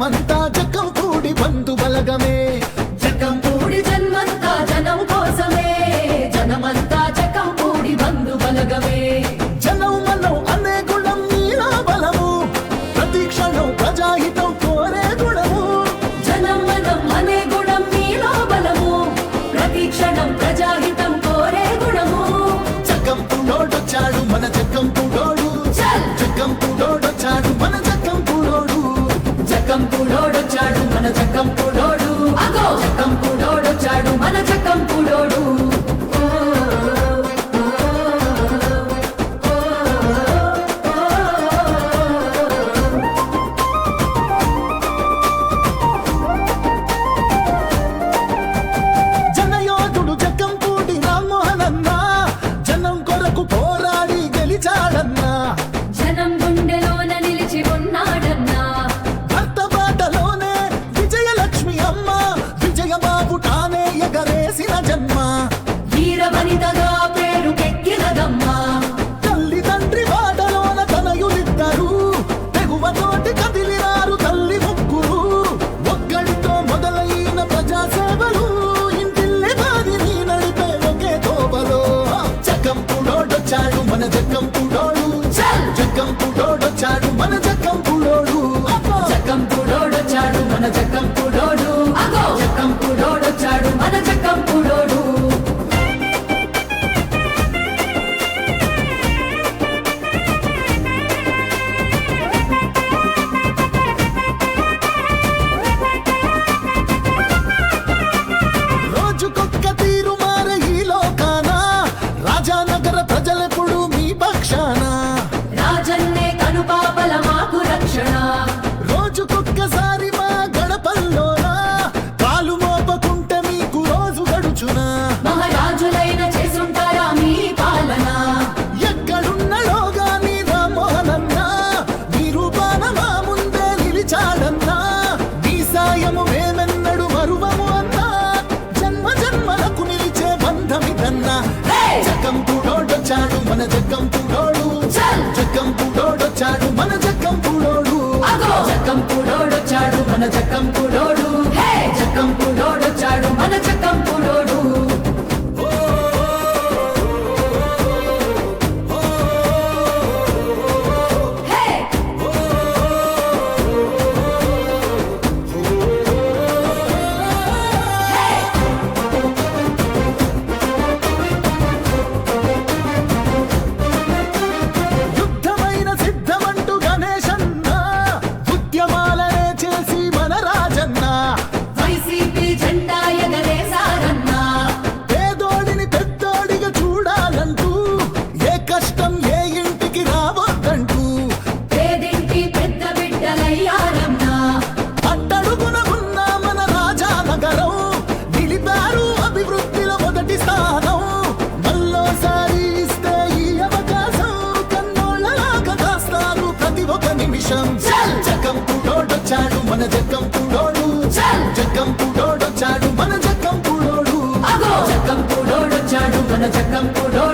జనమంతా జక్కం కూడి బంధు బలగమే జక్కం కూడి జన్మంతా జనం కోసమే జనమంతా జక్కం కూడి బంధు బలగమే జనం మనం అనే గుణం నీలో బలము ప్రతి క్షణం ప్రజాహితం కోరే గుణము జనం మనం అనే గుణం నీలో బలము ప్రతి క్షణం ప్రజాహితం కోరే గుణము జక్కం పుడోడొచ్చాడు మన జక్కం పుడోడు జక్కం పుడోడొచ్చాడు మన జక్కం పుడోడు జక్కం పుడోడొచ్చాడు మన జక్కం పుడోడు అగో జక్కం పుడోడొచ్చాడు మన జక్కం పుడోడు జనయోధుడు జక్కం కూడి రామ్మోహనన్న జనం కొరకు పోరాడి గెలిచాడన్నా జనం గుండెలోన నిలిచి ఉన్నాడన్నా భర్త బాటలోనే విజయలక్ష్మి అమ్మ విజయబాబు తానే ఎగరేసిన జన్మ వీర వనితగా పేరుకెక్కినదమ్మా తల్లిదండ్రి బాటలోన తనయులిద్దరు తెగువతోటి కదిలినారు తల్లి ముగ్గురు ఒక్కడితో మొదలైన ప్రజాసేవలు ఇంటిల్లి బాదిని నడిపే ఒకే తోబలో జక్కం పుడోడొచ్చాడు మన జక్కం పుడోడు జక్కం పుడోడొచ్చాడు మన జక్కం పుడోడు జక్కం పుడోడొచ్చాడు మన జక్కం పుడోడు అగో జక్కం పుడోడొచ్చాడు మన జక్కం పుడోడు రోజుకొక్క తీరు మారే ఈ లోకాన రాజానగర ప్రజలెప్పుడు మీ పక్షాన రాజన్నే కనుపాపల మాకు రక్షణ రోజుకొక్కసారి మా గడపల్లోన కాలు మోపకుంటే మీకు రోజు గడుచునా మహారాజులైన చేసుంటారా మీ పాలన ఎక్కడున్నడో గాని రామ్మోహనన్న మీ రూపాన మా ముందే నిలిచాడన్నా మీ సాయము మేమెన్నడు మరువము అన్నా జన్మ జన్మలకు నిలిచే బంధమిదన్నా జక్కం పుడోడొచ్చాడు మన జక్కం పుడోడు జక్కం పుడోడొచ్చాడు మన జక్కం పుడోడు అగో జక్కం పుడోడొచ్చాడు మన జక్కం పుడోడు జక్కం పుడోడొచ్చాడు మన జక్కం పుడోడు యుద్ధమైన సిద్ధమంటూ గణేశన్న ఉద్యమాలనే చేసి మన రాజన్న వైసీపీ జెండా ఎగరేశారన్నా పేదోడిని పెద్దోడిగా చూడాలంటూ ఏ కష్టం ఏ ఇంటికి రావద్దంటూ పేదింటి పెద్ద బిడ్డలయ్యారన్నా అట్టడుగున ఉన్న మన రాజానగరం నిలిపారు అభివృద్ధిలో మొదటి స్థానం మళ్ళోసారి ఇస్తే ఈ అవకాశం కన్నోళ్ళలాగా కాస్తారు ప్రతి ఒక్క నిమిషం జక్కం పుడోడొచ్చాడు మన జక్కం పుడోడు జక్కం పుడోడొచ్చాడు మన జక్కం పుడోడు అగో జక్కం పుడోడొచ్చాడు మన జక్కం పుడోడు